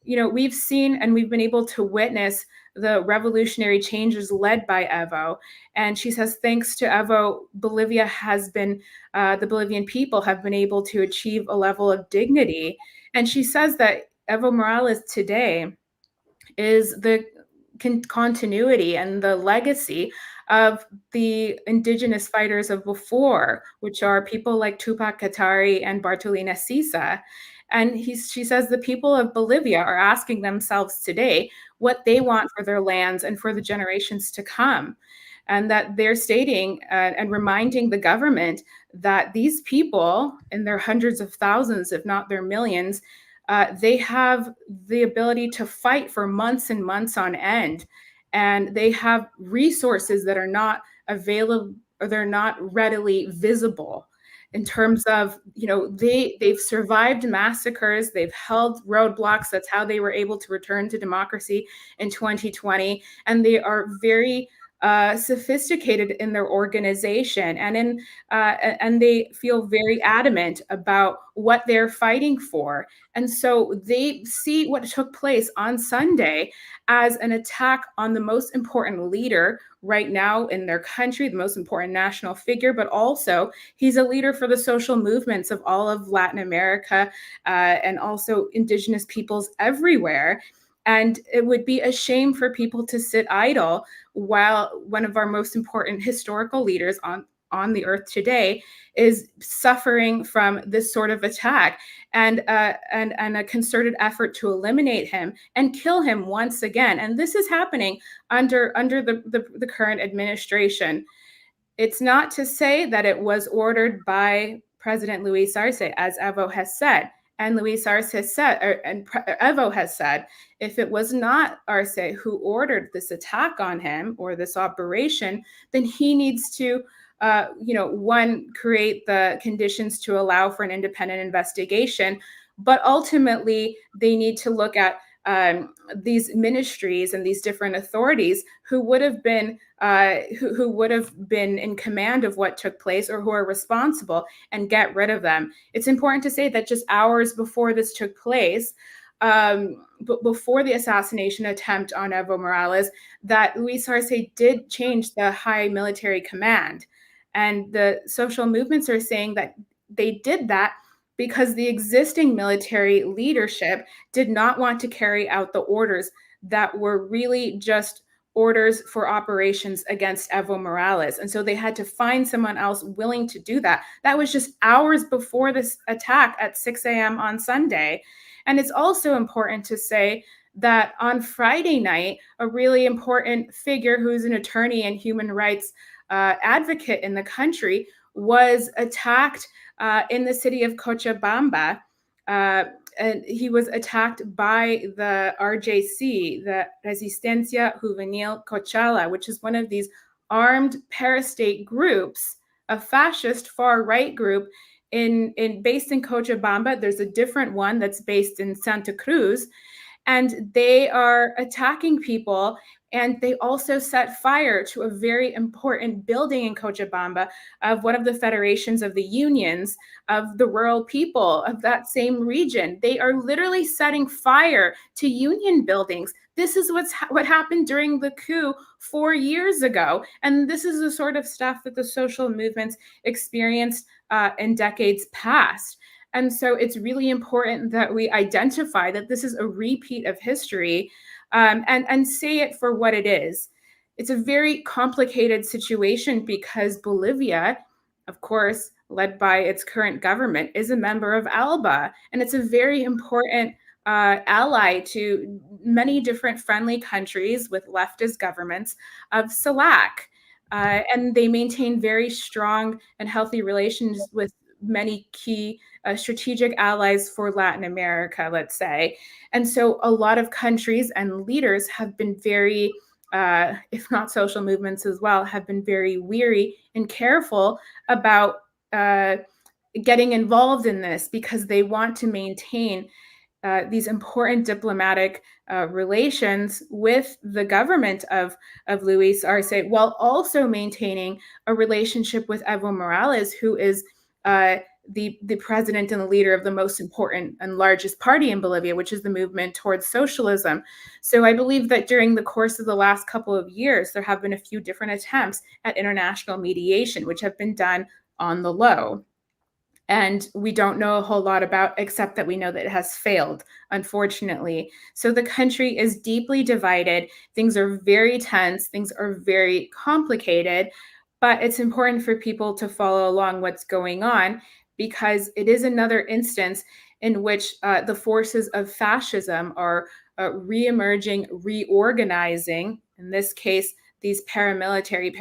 we've seen and we've been able to witness the revolutionary changes led by Evo. And she says, thanks to Evo, Bolivia has been, the Bolivian people have been able to achieve a level of dignity. And she says that Evo Morales today is the continuity and the legacy of the indigenous fighters of before, which are people like Tupac Katari and Bartolina Sisa. And she says the people of Bolivia are asking themselves today what they want for their lands and for the generations to come. And that they're stating and reminding the government that these people, in their hundreds of thousands, if not their millions, they have the ability to fight for months and months on end. And they have resources that are not available, or they're not readily visible. In terms of, they've survived massacres, they've held roadblocks. That's how they were able to return to democracy in 2020. And they are very sophisticated in their organization, and they feel very adamant about what they're fighting for. And so they see what took place on Sunday as an attack on the most important leader right now in their country, the most important national figure, but also he's a leader for the social movements of all of Latin America and also indigenous peoples everywhere. And it would be a shame for people to sit idle while one of our most important historical leaders on the earth today is suffering from this sort of attack, and a concerted effort to eliminate him and kill him once again. And this is happening under the current administration. It's not to say that it was ordered by President Luis Arce, as Evo has said. And Luis Arce has said, Evo has said, if it was not Arce who ordered this attack on him or this operation, then he needs to, one, create the conditions to allow for an independent investigation. But ultimately, they need to look at these ministries and these different authorities who would have been in command of what took place, or who are responsible, and get rid of them. It's important to say that just hours before this took place, but before the assassination attempt on Evo Morales, that Luis Arce did change the high military command. And the social movements are saying that they did that because the existing military leadership did not want to carry out the orders that were really just orders for operations against Evo Morales. And so they had to find someone else willing to do that. That was just hours before this attack at 6 a.m. on Sunday. And it's also important to say that on Friday night, a really important figure who's an attorney and human rights advocate in the country was attacked in the city of Cochabamba. And he was attacked by the RJC, the Resistencia Juvenil Cochala, which is one of these armed parastate groups, a fascist far-right group based in Cochabamba. There's a different one that's based in Santa Cruz, and they are attacking people. And they also set fire to a very important building in Cochabamba of one of the federations of the unions of the rural people of that same region. They are literally setting fire to union buildings. This is what happened during the coup 4 years ago. And this is the sort of stuff that the social movements experienced in decades past. And so it's really important that we identify that this is a repeat of history, and say it for what it is. It's a very complicated situation because Bolivia, of course, led by its current government, is a member of ALBA, and it's a very important ally to many different friendly countries with leftist governments of CELAC. And they maintain very strong and healthy relations with many key strategic allies for Latin America, let's say. And so a lot of countries and leaders have been very, if not social movements as well, have been very weary and careful about getting involved in this because they want to maintain these important diplomatic relations with the government of Luis Arce, while also maintaining a relationship with Evo Morales, who is the president and the leader of the most important and largest party in Bolivia, which is the movement towards socialism. So I believe that during the course of the last couple of years, there have been a few different attempts at international mediation, which have been done on the low. And we don't know a whole lot about, except that we know that it has failed, unfortunately. So the country is deeply divided. Things are very tense. Things are very complicated. But it's important for people to follow along what's going on, because it is another instance in which the forces of fascism are reemerging, reorganizing. In this case, these paramilitary,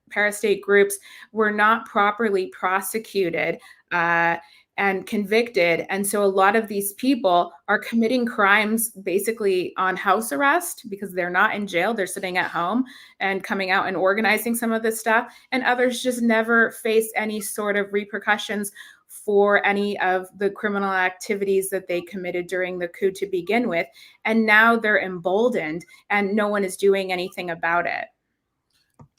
parastate groups were not properly prosecuted and convicted. And so a lot of these people are committing crimes basically on house arrest because they're not in jail. They're sitting at home and coming out and organizing some of this stuff. And others just never face any sort of repercussions for any of the criminal activities that they committed during the coup to begin with. And now they're emboldened and no one is doing anything about it.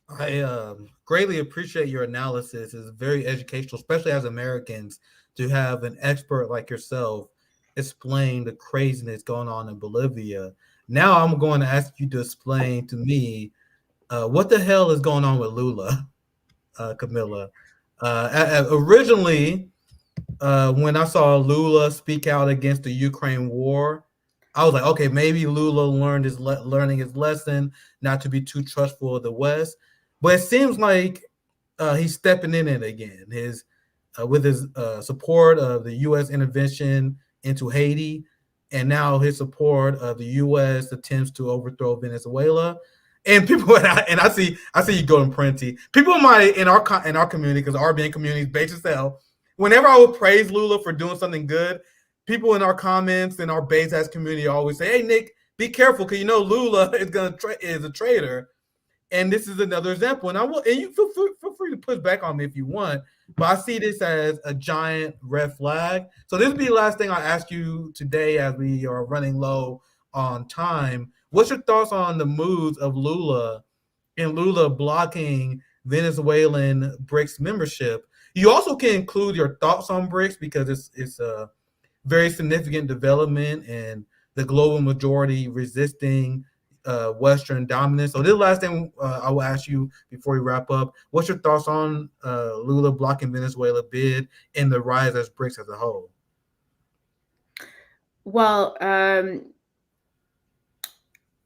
I greatly appreciate your analysis. It's very educational, especially as Americans, to have an expert like yourself explain the craziness going on in Bolivia. Now I'm going to ask you to explain to me what the hell is going on with Lula, Camila. Originally, when I saw Lula speak out against the Ukraine war, I was like, okay, maybe Lula learning his lesson, not to be too trustful of the West. But it seems like he's stepping in it again. With his support of the U.S. intervention into Haiti, and now his support of the U.S. attempts to overthrow Venezuela. And people, and I see you going Prenti. People in our community, because the RBN community is based as hell. Whenever I would praise Lula for doing something good, people in our comments in our base ass community always say, "Hey Nick, be careful, because Lula is a traitor." And this is another example. And you feel free to push back on me if you want, but I see this as a giant red flag. So this will be the last thing I ask you today, as we are running low on time. What's your thoughts on the moves of Lula and Lula blocking Venezuelan BRICS membership? You also can include your thoughts on BRICS, because it's a very significant development and the global majority resisting Western dominance. So this is the last thing I will ask you before we wrap up. What's your thoughts on Lula blocking Venezuela bid and the rise as BRICS as a whole? Well,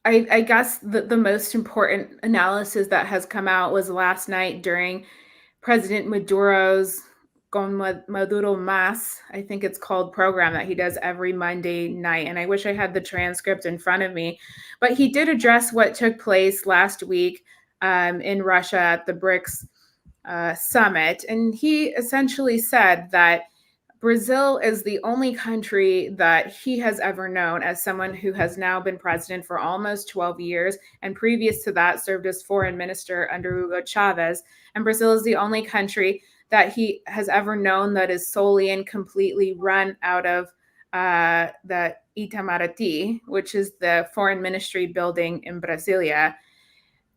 I guess the most important analysis that has come out was last night during President Maduro's Con Maduro Mas, I think it's called, program that he does every Monday night. And I wish I had the transcript in front of me. But he did address what took place last week in Russia at the BRICS summit. And he essentially said that Brazil is the only country that he has ever known, as someone who has now been president for almost 12 years, and previous to that served as foreign minister under Hugo Chavez. And Brazil is the only country that he has ever known that is solely and completely run out of the Itamaraty, which is the foreign ministry building in Brasilia.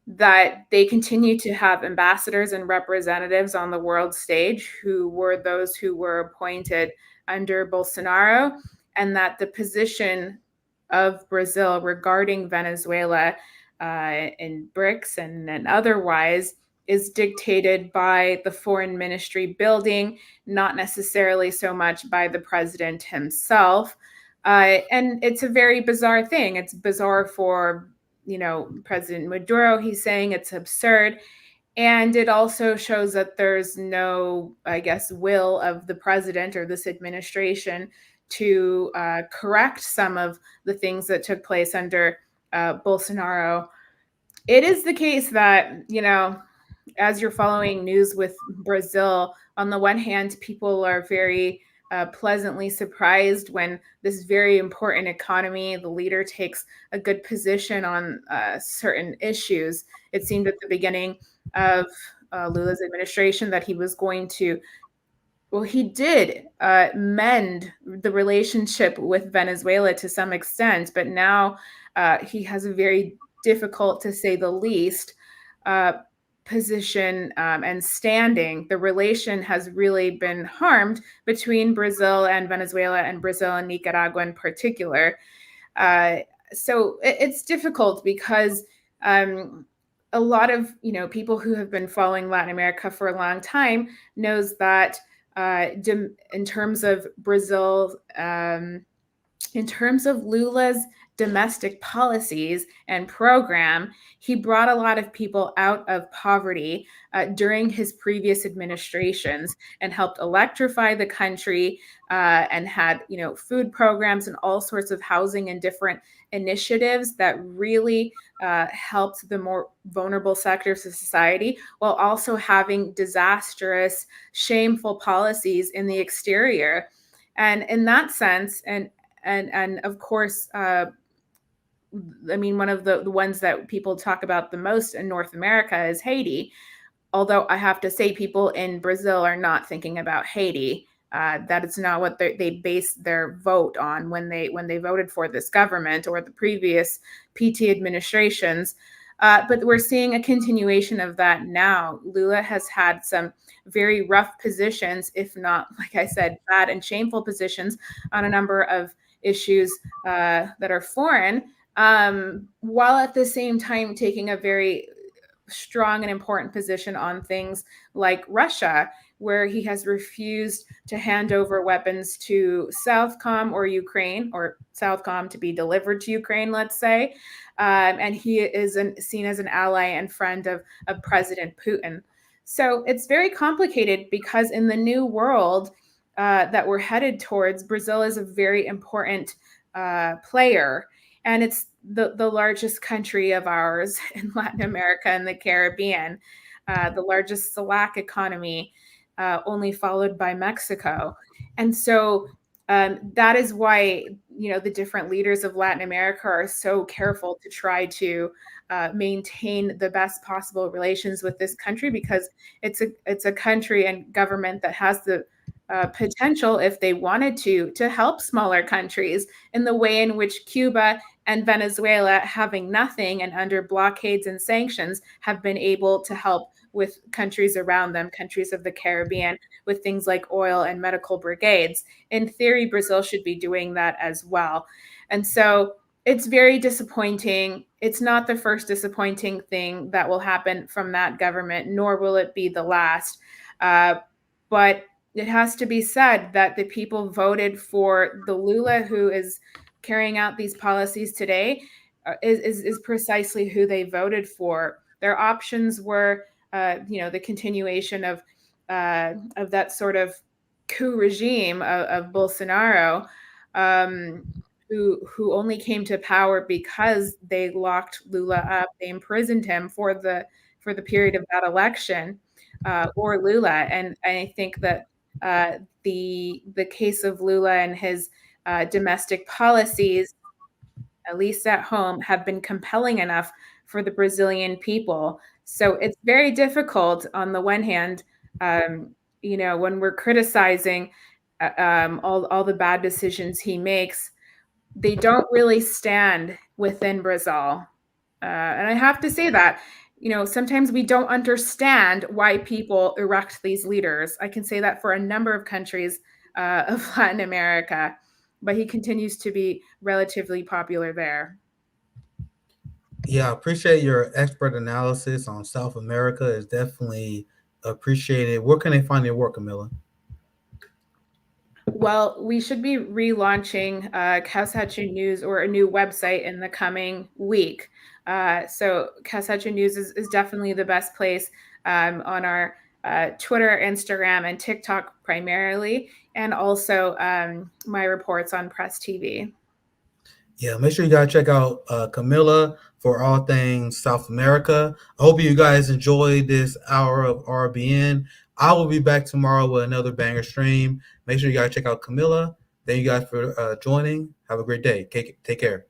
That they continue to have ambassadors and representatives on the world stage who were those who were appointed under Bolsonaro, and that the position of Brazil regarding Venezuela in BRICS and otherwise is dictated by the foreign ministry building, not necessarily so much by the president himself. And it's a very bizarre thing. It's bizarre for, President Maduro. He's saying it's absurd. And it also shows that there's no, I guess, will of the president or this administration to correct some of the things that took place under Bolsonaro. It is the case that, as you're following news with Brazil, on the one hand, people are very pleasantly surprised when this very important economy, the leader takes a good position on certain issues. It seemed at the beginning of Lula's administration that he was going to, well, he did mend the relationship with Venezuela to some extent, but now he has a very difficult, to say the least, position and standing. The relation has really been harmed between Brazil and Venezuela, and Brazil and Nicaragua in particular. So it's difficult because a lot of people who have been following Latin America for a long time knows that in terms of Brazil, in terms of Lula's domestic policies and program, he brought a lot of people out of poverty during his previous administrations and helped electrify the country and had, food programs and all sorts of housing and different initiatives that really helped the more vulnerable sectors of society, while also having disastrous, shameful policies in the exterior. And in that sense, and of course, one of the ones that people talk about the most in North America is Haiti. Although I have to say, people in Brazil are not thinking about Haiti. That is not what they base their vote on when they voted for this government or the previous PT administrations. But we're seeing a continuation of that now. Lula has had some very rough positions, if not, like I said, bad and shameful positions on a number of issues that are foreign, while at the same time taking a very strong and important position on things like Russia, where he has refused to hand over weapons to Southcom or Ukraine, or Southcom to be delivered to Ukraine, let's say. And he is seen as an ally and friend of President Putin. So it's very complicated because in the new world that we're headed towards, Brazil is a very important player. And it's the largest country of ours in Latin America and the Caribbean, the largest CELAC economy, only followed by Mexico. And so that is why, the different leaders of Latin America are so careful to try to maintain the best possible relations with this country, because it's a country and government that has the potential, if they wanted to help smaller countries in the way in which Cuba and Venezuela, having nothing and under blockades and sanctions, have been able to help with countries around them, countries of the Caribbean, with things like oil and medical brigades. In theory, Brazil should be doing that as well. And so it's very disappointing. It's not the first disappointing thing that will happen from that government, nor will it be the last. But it has to be said that the people voted for the Lula who is carrying out these policies today is precisely who they voted for. Their options were, the continuation of that sort of coup regime of Bolsonaro, who only came to power because they locked Lula up, they imprisoned him for the period of that election, or Lula. And I think that the case of Lula and his domestic policies, at least at home, have been compelling enough for the Brazilian people. So it's very difficult on the one hand, when we're criticizing all the bad decisions he makes, they don't really stand within Brazil. And I have to say that, sometimes we don't understand why people erect these leaders. I can say that for a number of countries of Latin America, but he continues to be relatively popular there. Yeah, I appreciate your expert analysis on South America. It's definitely appreciated. Where can they find your work, Camila? Well, we should be relaunching Kawsachun News, or a new website, in the coming week. So Kawsachun News is definitely the best place, on our Twitter, Instagram, and TikTok primarily, and also my reports on Press TV. Yeah, make sure you guys check out Camila for all things South America. I hope you guys enjoyed this hour of RBN. I will be back tomorrow with another banger stream. Make sure you guys check out Camila. Thank you guys for joining. Have a great day. Take care.